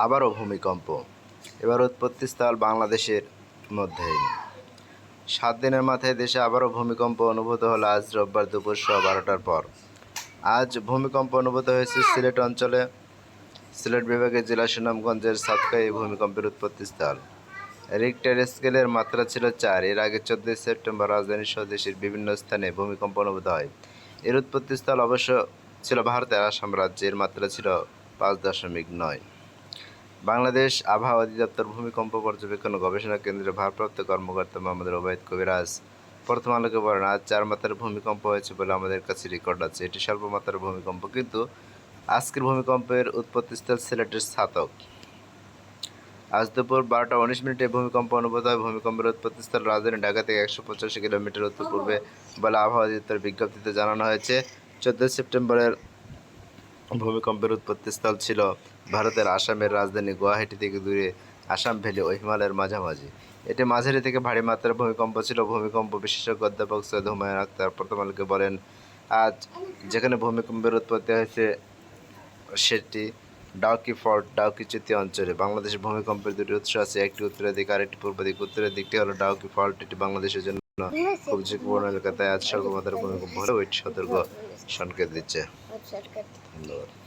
আবারও ভূমিকম্প। এবার উৎপত্তিস্থল বাংলাদেশের মধ্যেই। 7 দিনের মাথায় দেশে আবারও ভূমিকম্প অনুভূত হলো আজ রোববার দুপুর 12টার পর। আজ ভূমিকম্প অনুভূত হয়েছে সিলেট অঞ্চলে। সিলেট বিভাগের জেলা সুনামগঞ্জের সাতকাই এই ভূমিকম্পের উৎপত্তিস্থল। রিক্টার স্কেলের মাত্রা ছিল 4। এর আগে 14 সেপ্টেম্বর রাজধানী সহ দেশের বিভিন্ন স্থানে ভূমিকম্প অনুভূত হয়। এর উৎপত্তিস্থল অবশ্য ছিল ভারতের আসাম রাজ্যে। এর মাত্রা ছিল 5.9। বাংলাদেশ আবহাওয়া অধিদপ্তর ভূমিকম্প পর্যবেক্ষণ ও গবেষণা কেন্দ্রের ভারপ্রাপ্ত কর্মকর্তা মোহাম্মদ ওবায়দ কবিরাজ প্রথম আলোকে বলেন, আজ 4 মাত্রার ভূমিকম্প হয়েছে বলে আমাদের কাছে রেকর্ড আছে। এটি স্বল্প মাত্রার ভূমিকম্প, কিন্তু আজকের ভূমিকম্পের উৎপত্তিস্থল সিলেটের ছাতক। আজ দুপুর 12টা 19 এই ভূমিকম্প অনুভূত হয়। ভূমিকম্পের উৎপত্তিস্থল রাজধানী ঢাকা থেকে 185 কিলোমিটার উত্তর পূর্বে বলে আবহাওয়া অধিদপ্তরের বিজ্ঞপ্তিতে জানানো হয়েছে। 14 সেপ্টেম্বরের ভূমিকম্পের উৎপত্তিস্থল ছিল ভারতের আসামের রাজধানী গুয়াহাটি থেকে দূরে আসাম ভ্যালি ও হিমালয়ের মাঝামাঝি। এটি মাঝারি থেকে ভারী মাত্রার ভূমিকম্প ছিল। ভূমিকম্প বিশেষজ্ঞ অধ্যাপক সৈয়দ হুমায়ুন আখতার প্রথম আলোকে বলেন, আজ যেখানে ভূমিকম্পের উৎপত্তি হয়েছে সেটি ডাউকি ফল্ট ডাউকি চ্যুতি অঞ্চলে। বাংলাদেশের ভূমিকম্পের দুটি উৎস আছে, একটি উত্তরের দিকে আর একটি পূর্ব দিক। উত্তরের দিকটি হলো ডাউকি ফল্ট। এটি বাংলাদেশের জন্য খুব ঝুঁকিপূর্ণ এলাকা, তাই আজ স্বল্প মাত্রার ভূমিকম্প হলেও এটি সতর্ক সংকেত দিচ্ছে। ধন্যবাদ।